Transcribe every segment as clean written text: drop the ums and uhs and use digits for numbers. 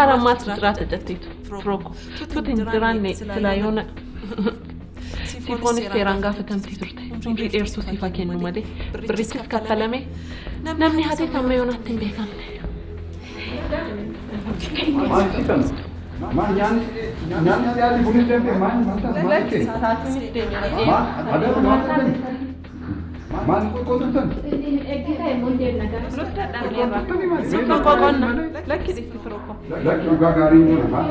Ara mat strata jettitu. Froko. Tutin jiranne silayona. Sifoni seranga fatamti turte. Umri dheertu sifa kennu male. Birrichis kaffalame. Namni hate kamma yoonatti beekamne. Ma nyaanni yaadi buni deemte maal maal maal qotutan Eggita immoo nagaa. Lutta dhabee lakki dhifti firoko. lakki dhugaa gaarii inni maal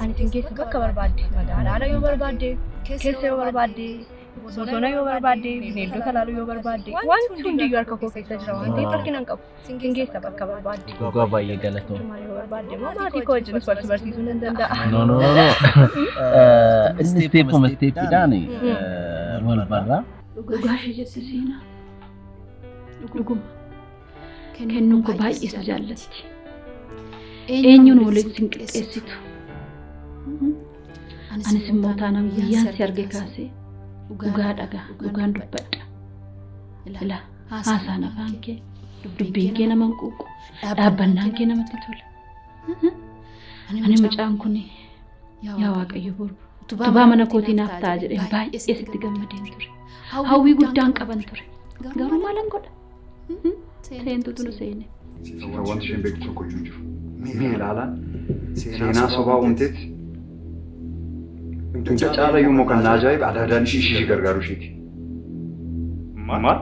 Ani tinggeessu bakka barbaadde magaalaa yoo barbaadde keessa yoo barbaadde bosona yoo barbaadde bineeldota laaluu yoo barbaadde wanti hundi harka koo keessa jira waan ta'eef rakkina hin qabu tinggeessa bakka barbaadde Gogaa baay'ee galatoo. yoo barbaadde maatii koo wajjinis wal barsiisuu nan danda'a. No. Inni isteepuma isteepidhaan wal barraa. Dhugaa ishee jette seenaa. Dhuguma. Kennuun koo baay'ee isa jaallatti. Eenyuun walitti sin qixxeessitu. Anis immoo taanaan guyyaan si arge kaasee dhugaa dhagaa dhugaan dubbadha. Ila haasaan afaan kee dubbiin kee nama quuqu dhaabbannaan kee namatti tola. Ani mucaan kun yaa Waaqayyo boru utubaa mana kootii naaf ta'a jedheen baay'ee sitti gammadeen ture. Hawwii guddaan qaban ture. Garuu maalan godha? Seentutu nu seene. wanti isheen beektu tokko iyyuu jiru. Mee ilaalaa seenaa sobaa uumteetti Tunca caala yommuu kan na ajaa'ibu adaadaan ishee gargaaru isheeti. Maal?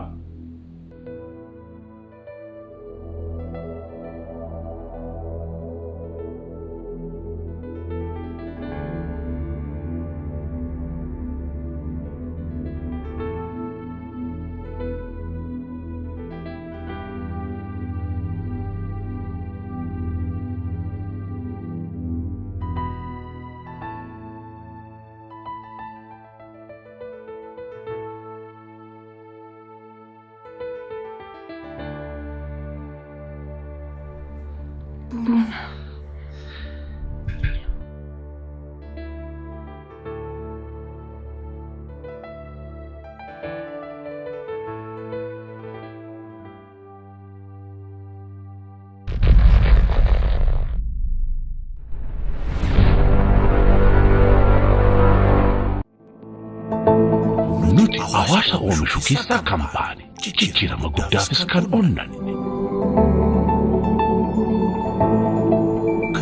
Nuti hawaasa oomishu keessaa kan baane jijjiirama guddaafis kan onnanne.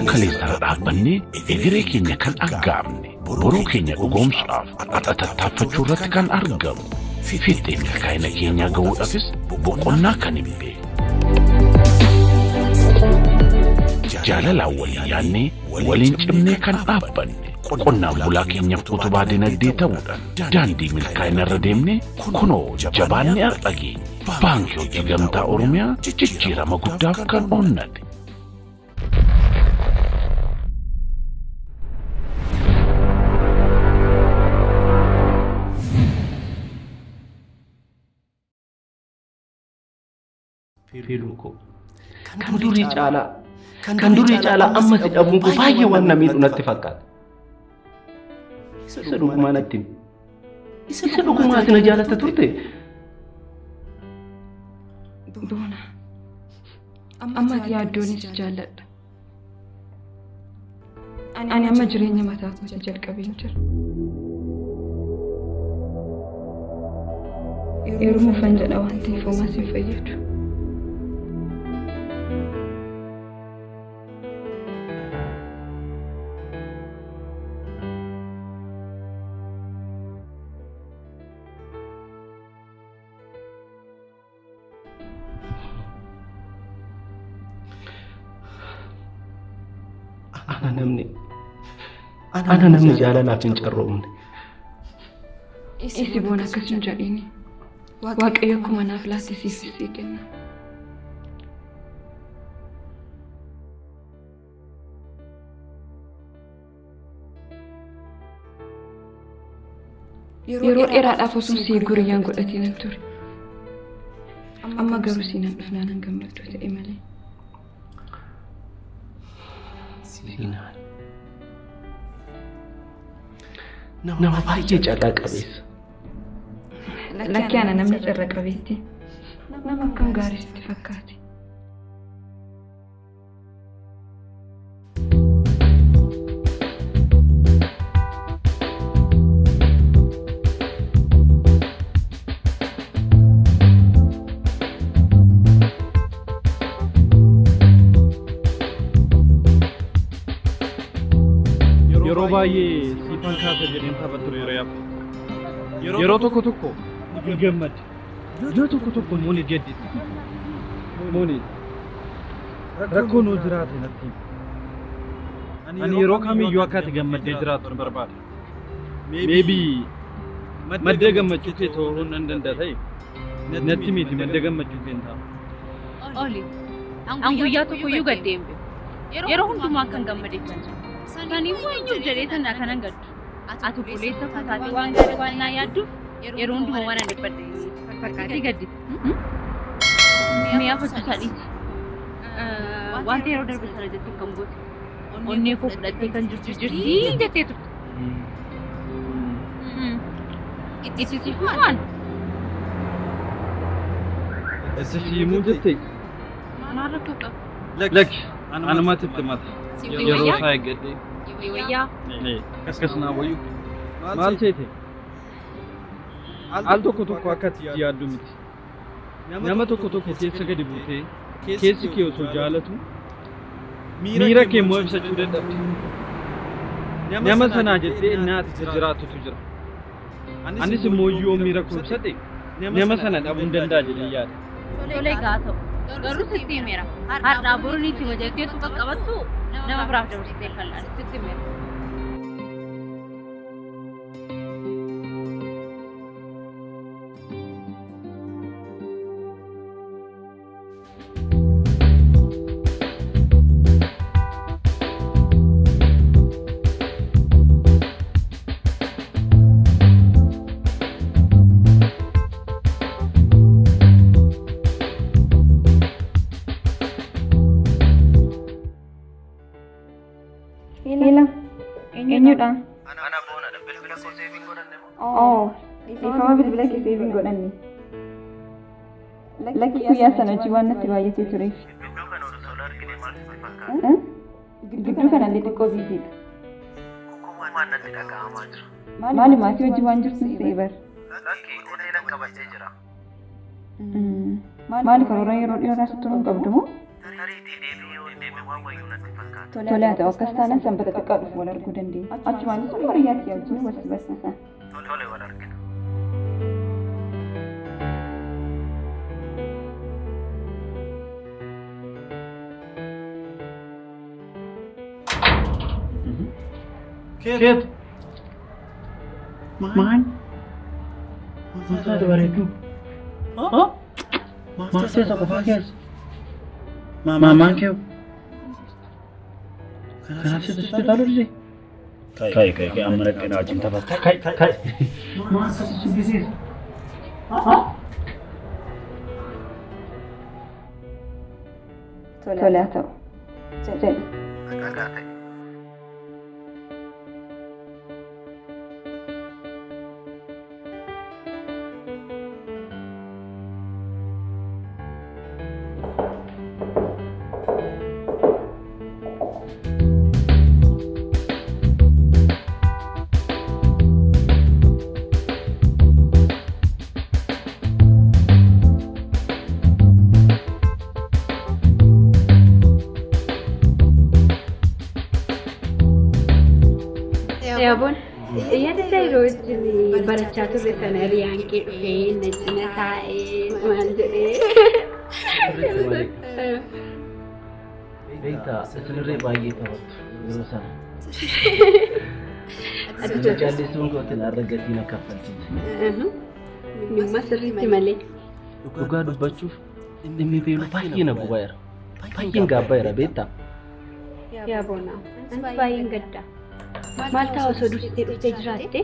Kaleessara dhaabbannee egeree keenya kan aggaamne boruu keenya dhugoomsuudhaaf tattaaffachuu irratti kan argamu. Fiixee milkaa'ina keenyaa ga'uudhaafis boqonnaa kan hin beekne. Jaalalaan waliin yaadnee waliin cimnee kan dhaabbanne. Qonnaan bulaa keenyaaf utubaa dinagdee ta'uudhaan daandii milkaa'ina irra deemnee kunoo jabaanne har'a geenye. Baankii Hojii Gamtaa Oromiyaa jijjiirama guddaaf kan onnate. Filuko. Kan durii caalaa amma si dhabuun koo baay'ee waan na miidhu natti fakkaata. Isa dhugumaa natti himi. Isa dhugumaa ati na jaalatta turte. Boona. Amma yaaddoonis jaalladha. Ani amma jireenya mataa kootii jalqabeen jira. Yeroo mufan jedha waan ta'eef uumaa siin fayyadu. Ana namni jaalalaaf hin carroomne. Isi boona akkasuma jedhini. Waaqayyo akkuma naaf laate siif sii kenna. Yeroo dheeraadhaaf osoo sii guriyyaan godhatiin hin ture. Amma garuu siinaan dhufnaan hin gammadu ta'e malee. Siinaan. Nama baay'ee caalaa qabeessa. Lakki ana namni carra qabeetti. Nama akkam gaarii sitti fakkaate. Yeroo baay'ee siifan kaasa jedheen taphattu yeroo yaabbu. Yeroo tokko tokko ni gammadu. Yeroo tokko tokko immoo ni gadditi. Mooni rakkoo nuu jiraate natti. Ani yeroo kamiyyuu akka ati gammaddee jiraattu hin barbaadu. Maybe maddee gammachuu kee ta'uu nan danda'a ta'e. Natti miti maddee gammachuu kee hin ta'a. Oli, an guyyaa tokkoyyuu gaddeembe. Yeroo hundumaa akkan gammadeechan jira. Kan immoo eenyuuf jedhee sana kanan gaddu. Ati buleessa kutaatee waan gaarii waan naa yaadduuf yeroo hundumaa waan ani dhibbadde fakkaatee gadditi. Mi'a fudhataa dhiiti. Wanta yeroo darbe sana jettee kan goote. Onnee koo fudhattee kan jirti jettee turte. Itti sifumaan. Isa siimuu jettee? Maal rakkoo qaba? Lakki anumatti itti mata. Yeroo isaa eeggadhee. Wayyaa. Akkas naa wayyu. Maal seete? Al tokko tokko akka ati yaaddu miti. Nama tokko tokko keessa gadi buutee keessi kee osoo jaalatu miira kee immoo ibsachuu dadhabde. Nama sanaa jettee inni ati jiraatutu jira. Anis immoo yoo miira koo ibsadhe nama sana dhabuu hin danda'a jedhee yaada. Tolee gaa ta'u. Garuu sitti himeera. Har'aa boruun itti wajjatteetu qaqqabattu nama biraaf dabarsitee kan laatu sitti himeera. Eenyudha? Ana boonadha. Bilbila koo seeviin godhanne moo? Ifama bilbila kee seeviin godhanne. Lakki guyyaa sana hojii waan natti baay'atee tureef. Gidduu kana osoo argine maal fakkaata? Gidduu kana illee xiqqoo biiziidha. Kukumaan natti dhaga'amaa jira. Maali maatii hojii waan jirtu ta'e bar. Lakki hoteelan qabachee jira. Maali karoora yeroo dhiyoodhaas turuu qabdu moo? Tariitii deebii yoo deeme waan wayyuu natti fakkaata. Tole haa ta'u akkas taanaan sanbata xiqqaa dhufu wal arguu dandeenya. Achumaanis sun bareedaatti yaaduu walitti barsiisa. Tole wal argina. Keet. Maal? Masa bareedu. Maal keessa qofaa keessa? Maamaan kee. Kanaaf sitti ilaaluuti. Kai amma dhaqnaa wajjin taphata. Kai. Maal sitti sibbisiisa? Tole haa ta'u. Jedhe. Dhagaa ta'e. Yaabon yaada yeroo itti barachaa turre sana hiriyaan kee dhufee na cina taa'ee maal jedhee. Beektaa isinirree baay'ee taphattu yeroo sana. Ati jaallisuun kootiin har'a gatii na kaffalchiise. Dhimma sirriitti malee. Dhugaa dubbachuuf dhimmi beelu baay'ee na gubaa'eera. Baay'een gaabbaa'eera beektaa. Yaaboonaa ani baay'een gaddaa. Maal ta'a osoo dursitee dhuftee jiraatte?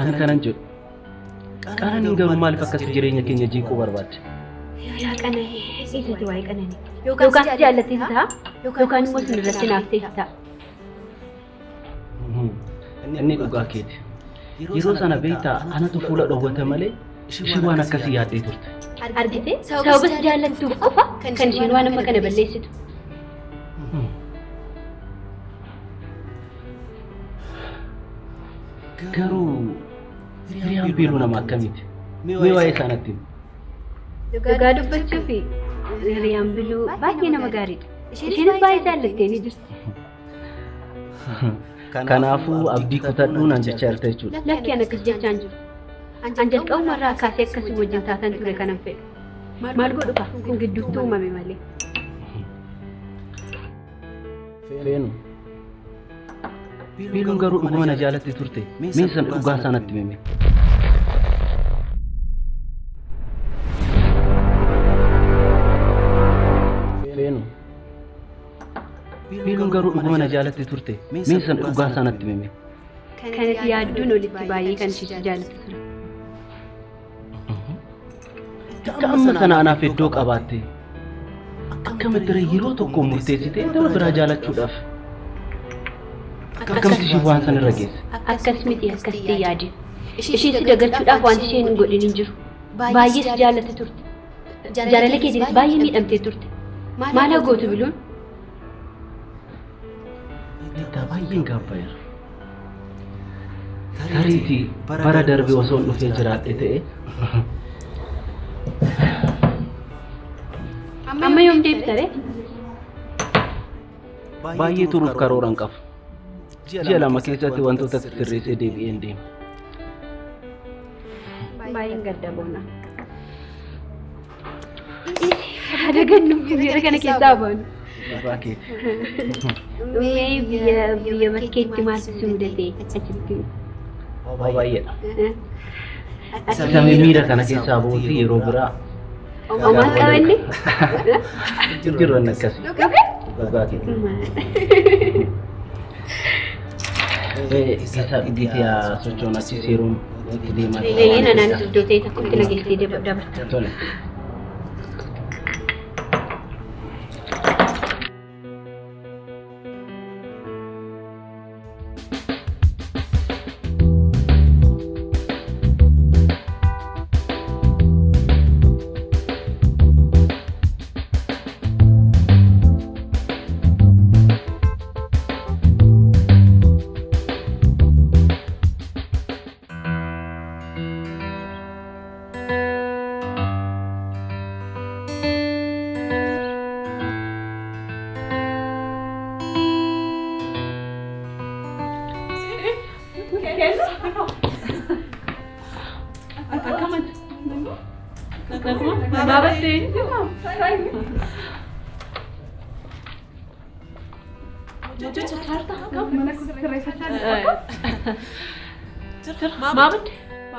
Ani kanan jedhu. Qananiin garuu maaliif akkasii jireenya keenya jeequu barbaadde? Yaa qananii eessatti waa'ee qananii? Yookaan si jaallatee ta'a yookaan immoo sinirratti naaftee ta'a. Inni dhugaa keeti. yeroo sana beektaa anatu fuula dhoowwate malee ishee waan akkasii yaaddee turte. Argite sababas jaallattuuf qofa kan isheen waan amma kana balleessitu. Garuu hiriyaan biiluu nama akkamiiti? Mee waa'ee isaanitti himi. Dhugaa dubbachuu fi hiriyaan biiluu baay'ee nama gaariidha. Isheenis baay'ee jaallattee ni jirti. Kanaafuu abdii kutadhuun an jecha jirta jechuudha. Lakki an akkas jechaan jiru. An jalqabumarraa kaasee akkasii wajjin taatan ture kanan fedhu. Maal godhu ka kun gidduutti uumame malee. Feenu. Biiluun garuu dhuguma na jaalatte turte. Mee san dhugaa isaanatti himi. Feenu. Biiluun garuu dhuguma na jaalatte turte. Mee san dhugaa isaanatti himi. Kanatti yaadduun olitti baay'ee kan ishee jaalatte ture. Amma kana anaaf iddoo qabaatte. Akkamitti yeroo tokko murteessitee nama biraa jaalachuudhaaf. Akkamitti ishee waan san irra geesse? Akkas miti akkasitti yaade. Ishee si dagachuudhaaf waan isheen hin godhin hin jiru. Baay'ees jaalatte turte. Jaalala keetiinis baay'ee miidhamtee turte. Maal haa gootu biluun? Beektaa baay'een gaabbaa'eera. Tariitii bara darbe osoo dhufee jiraadhe ta'e. Amma yoom deebitare? Baay'ee turuuf karoora hin qabu. Ji'a lama keessatti wantoota sirreessee deebi'een deema. Baay'een gadda boona. Adagannu biyya kana keessaa baanu. Abbaa keeti. Mee biyya bakkeetti maaltu si mudatee achitti? Baay'eedha. Isa miira kana keessaa ba'uuti yeroo biraa. Omaa qabanne? Jirran akkasii. Abbaa keeti. Isa dhugitee sochoon achis yeroo itti deemaa. Nanaan iddoo ta'e tokkotti nageessee dabarta. Tole.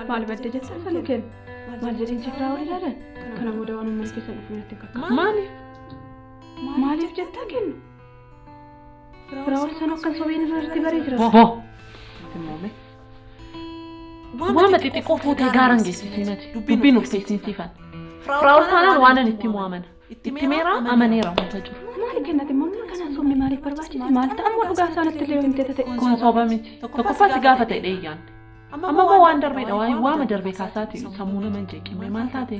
Maal badde jettan sana kennu? Maal jedhin si firaa waliin ilaalan? Kana booda waan uummanni keessan dhufu natti fakkaata. Maaliif jettaa kennu? Firaa wal sana akkan sobeen irratti baree jira. Waan xixiqqoo fuutee gaaraan geessisinati dubbiin ulfeessinsiifan. Firaa wal sanaan waan ani itti mu'amana. Itti meeraa amaneera wanta jiru. Maali kennate mamma kanaan sobni maaliif barbaachisa? Maal ta'ammoo dhugaa isaanitti illee himtee ta'e? Kun soba miti. Tokkoffaatti gaafa ta'e dheeyyaan. Amma waan darbeedha waama darbee kaasaati sammuu nama hin jeeqimne maal taate?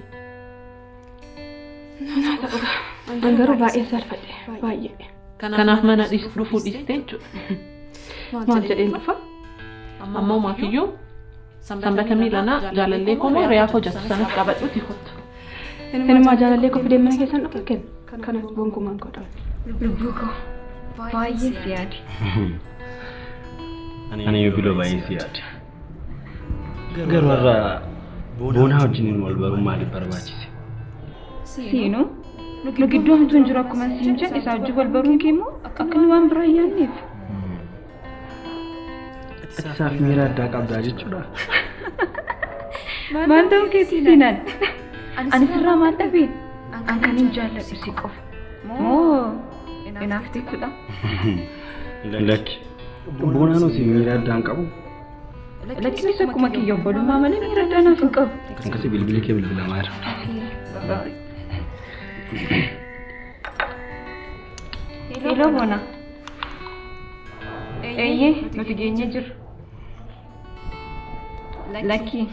An garuu baay'ee salphadhe baay'ee. Kanaaf mana dhufuu dhiiste jechuudha. Maal jedheen dhufa? Amma umaafiyyuu sanbata miilanaa jaalallee koo moo reyaa koo jatu sanas qabadhuuti kottu. Inumaa jaalallee koo fidee mana keessan dhufa kenna. Kanaaf gonkumaan godhan. Lubbuu koo baay'ee si yaade. Ani yoo biloo baay'ee si yaade. Garuu irraa boonaa wajjin wal baruu maaliif barbaachise? Siinuu nu gidduu hamtuun jiru akkuma siin jedhe isaa wajjin wal baruun kee immoo akka nu waan biraa hin yaadneef. Isaaf miira addaa qabdaa jechuudha. Maal ta'uu keessi siinaan? Ani sirraa maal dhabeen? An kan hin jaalladhu si qofa. Moo inaaf jechuudha? Lakki boonaan osoo miira addaan qabu. Lakkinis akkuma kiyya obbolummaa malee miira addaa naaf hin qabu. Akkasii bilbila kee bilbilamaa jira. Hello Bona. Eeyyee nuti geenye jirra. Laki.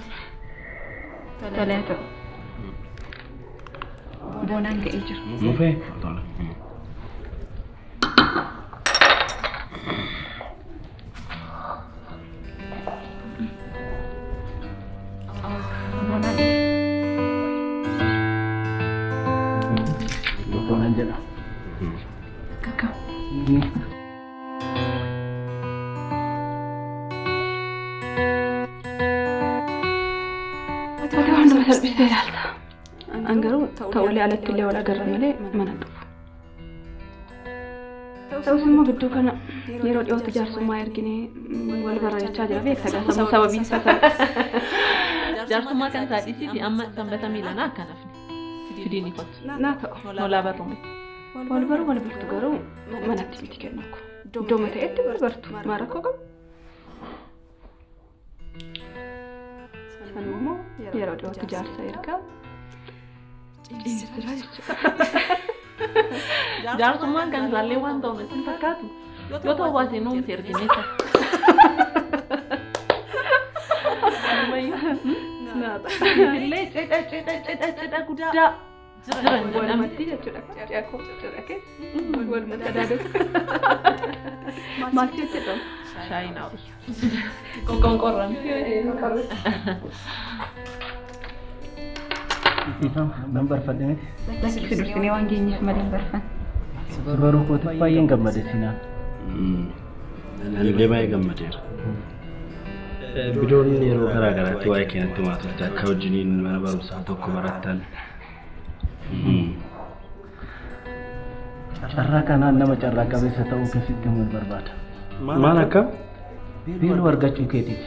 Toledo. Bonaan ga'ee jira. Dhufee? Tola. Bonaan jedha. Kakak. Waan nama salphistee ilaalta. An garuu ta'ulee alatti illee wal agarra malee mana dhufu. Ta'us immoo gidduu kana yeroo dhiyootti jaarsummaa erginee wal barreechaa jira beekta gaafama sababiin isaa ta'a. Jaarsummaa kan taadhisii fi amma sanbata miilanaa akka nafne fidiin ifatu. Naa ta'u Nolaa barrume. wal baruu wal bartu garuu manatti miti kennaku. Iddoo mata'etti wal bartu maa rakkoo qabu. Sanummoo yeroo dhiyootti jaarsa ergaa. Jaarsummaan kan isaallee waan ta'u natti hin fakkaatu. Yoo ta'u baasee nuumti erginee ta'a. Illee cidha guddaa jiran Walumatti jechuudha. Ceekoo jechuudha keessa. Walumatti adaadatu. Maal jettee ta'u? Shaayiin haa'u. Qoqqoonqorran. Nan barfadhe miti. Lakki dursinee waan geenyeef malee barfan. Baruu kootiif baay'een gammade sinaan. Anillee baay'ee gammadeera. Bidiyoon yeroo garaa garaatti waa'ee keenyatti maatota akka wajjiniin mana barumsaa tokko barattan. Carraa kanaan nama carraa qabeessa ta'uu keessatti himuun barbaada. Maal akka? Beeluu argachuu keetiif.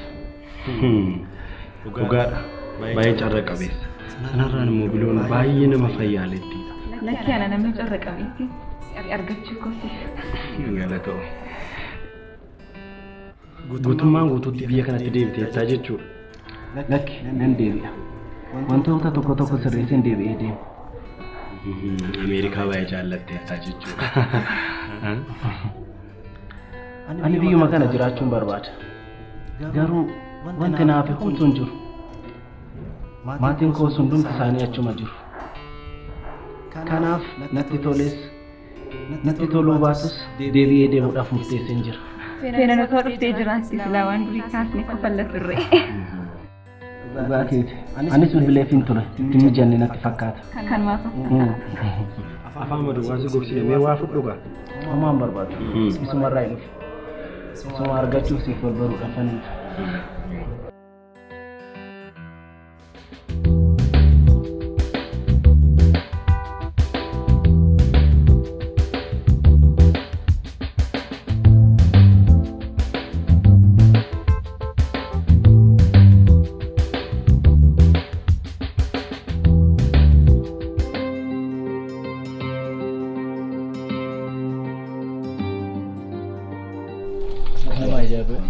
Dhugaadha. Baay'ee carraa qabeessa. Sanarraan immoo bidiyoon baay'ee nama fayyaaletti. Lakki ana namni carraa qabeetti argachuu kooti. Galatoo. Guutummaan guutuutti biyya kanatti deebiteettaa jechuudha. Lakki nan deebi'a. Wantoota tokko tokko sirreesseen deebi'ee deema. Ameerikaa baay'ee jaallatteettaa jechuudha. Ani biyyuma kana jiraachuun barbaada. Garuu wanti naaf homtuu hin jiru. Maatiin koo hundumti isaanii achuma jiru. Kanaaf natti toles natti toluu baatus deebi'ee deemuudhaaf murteesseen jira. Feenan otoo dhuftee jiraatti silaa waan durii kaasnee kofalla turre. Dhugaa keeti. Anis bilbileefin ture. Itti mijanne natti fakkaata. Kan maafa. Afaan maduwwaasi gogsinee waa fudhugaa. Homaan barbaadu. Isumarraa hin dhufu. Isuma argachuuf siif wal baruudhaaf ani dhufu.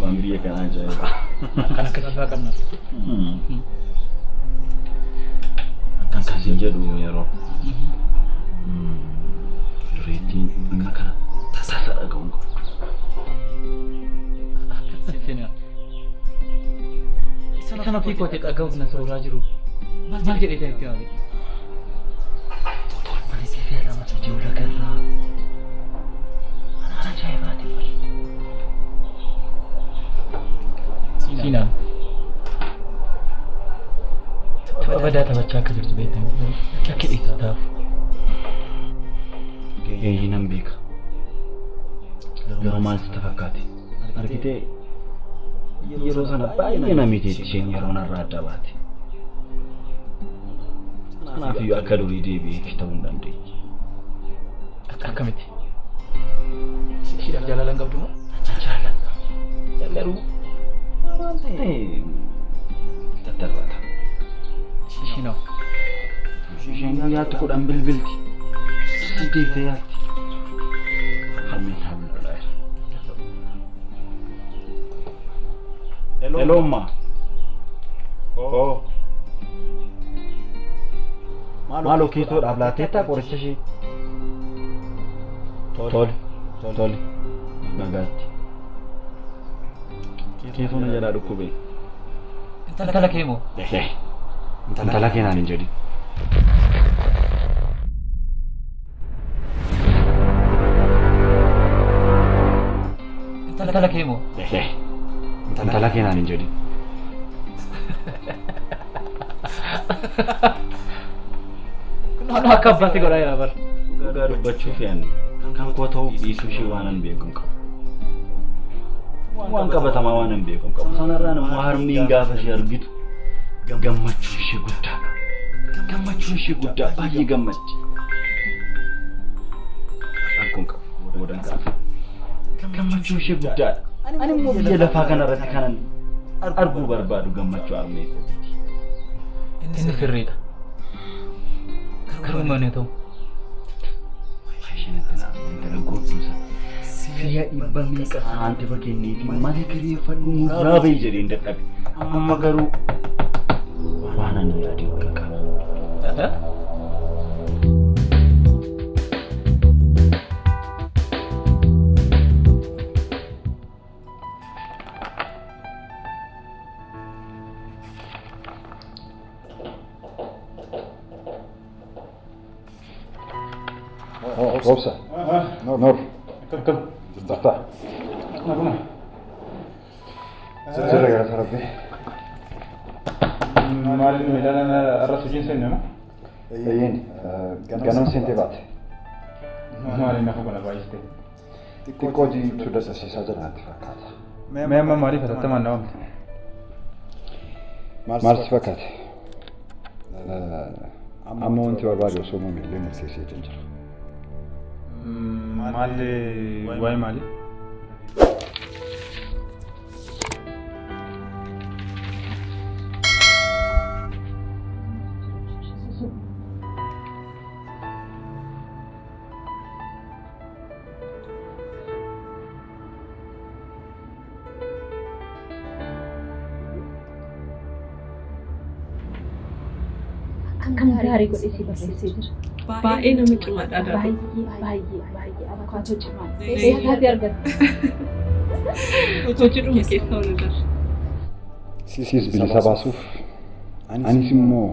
Bambi kan ajaib. Kana kita lakukan. Akan kasih jadu ya Rob. Rating makana tasa agak. Sini. Sana fi kote agak na saura jiru. Mal jadi tak kau. Total Malaysia fela macam jauh lah kan. Mana ajaib hati. Sinan. Pada tabaca ke jirtu betan. Sakit itu tahu. Ini nambik. Roman setafakati. Arkite yeroo sana baay'ee namitti isheen yeroo narraa adda baate. Kanaaf iyyuu akka durii deebi'ee ta'uu hin dandeenye. Akkamitti? Ishiidhaaf jaalala hin qabdu moo? Garuu tattarbata. Ishiinoo? Isheen yaattu kudhan bilbilti. Deebi'ee yaatti. Hammin hamdulillah. Hello ma. Oh. Maalo kiitoo dhaablateetta qoricha ishee. Tole. Nagaatti. Kiitoo na jalaa dhukkubee. intala kee moo? Intala kee naan hin jedhin. Intala kee moo? Intala kee naan hin jedhin. Kun akka abbatti godhaa yaa bar. Dhugaa dubbachuuf yaanni kan koo ta'uu dhiisuu ishee waan hin beekne qabu. Waan qabatamaa waan hin beekne qabu. Sanarraan immoo harmiin gaafa ishee argitu gammachuu ishee guddaadha. Gammachuu ishee guddaa baay'ee gammaddi. Rakkoon qabu boodan gaafa. Gammachuu ishee guddaadha. Ani immoo biyya lafaa kanarratti kanan arguu barbaadu gammachuu harmee kooti. Inni sirriidha. Karuma ne ta'u. Intala gochuusa siya dhibba meeqa saanti fakkeennii fi mana kireeffadhu murraa bahi jedheen dadhabe. Amma garuu waan ani raadiyoo qaqqaba. Rosa. Nur. Dah. Zara gara Rabbi. Maalin midhaan arra sujiin seenne no? Eeyin. Ganam sente baate. Maalin nafa kana baay'iste. Xiqqoo jiitu dasasiisaa jiraatti fakkaata. Mee amma maaliif atattamaan dhaawamte? Maal si fakkaate? Amma wanti barbaadu osoo muumillee murteessee jira. Maali waa'ee maali? Kam gaarii godhee si barreessee jira. Baay'ee nama cimaadha. Baay'ee abukaatoo cimaa. Eessaati argatte? Hojiidhuma keessa oolu jira. Siis bilisa baasuuf anis immoo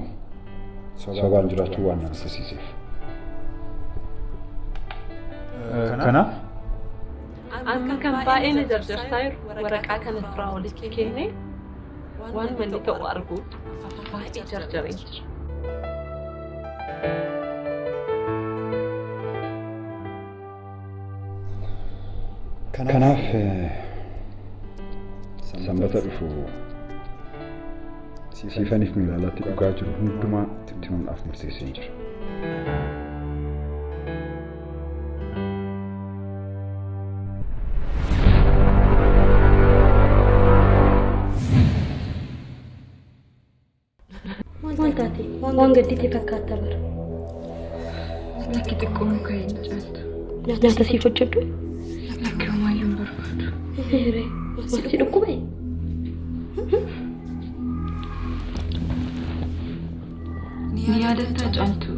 sobaan jiraachuu waan narsiisiseef. Kanaaf? Amma kan baay'ee na jarjarsaa jiru waraqaa kana irraa walitti kennee waan manni ta'u arguutti baay'ee jarjaree jira. Kanaaf sanbata dhufu siifaniif miilaalatti dhugaa jiru hundumaa itti himuudhaaf murteessee jira. Waan gadditee fakkaata bara. Lakki xiqqoo muka hin caaltu. Nyaata siif hojjedhu? Lakki homaayyuu hin barbaadu. Hiree, si dhukkube? Ni yaadatta caaltu.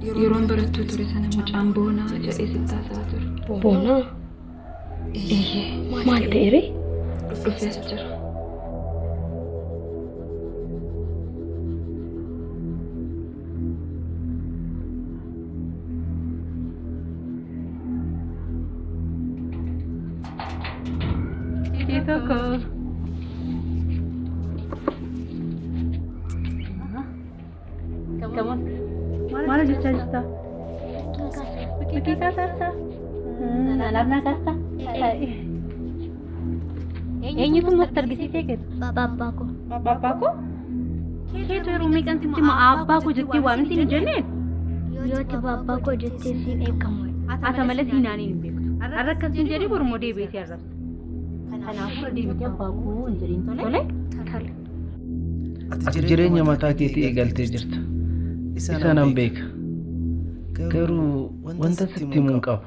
Yeroon barattuu ture sana mucaan boonaa jedhee sittaasaa ture. Boonaa? Eeyyee, maal ta'eere? Dhufees jira. Toko. Kamu? Mana jasta? Pergi kasa. Alarna kasa. Ini tuh mau pergi sih kan? Bapakku. Bapakku? Itu Rumi kan tim apa aku jadi wami sini jenet? Yo ti bapakku jadi sini kamu. Asa malah sini ani nih. Arah kan sini jadi baru mau dia besi arah. Kanaafuu deemtee abbaa hin tole? Ati jireenya mataa keetii eegaltee jirta. Isa nan beeka. Garuu wanta sitti himuun qaba.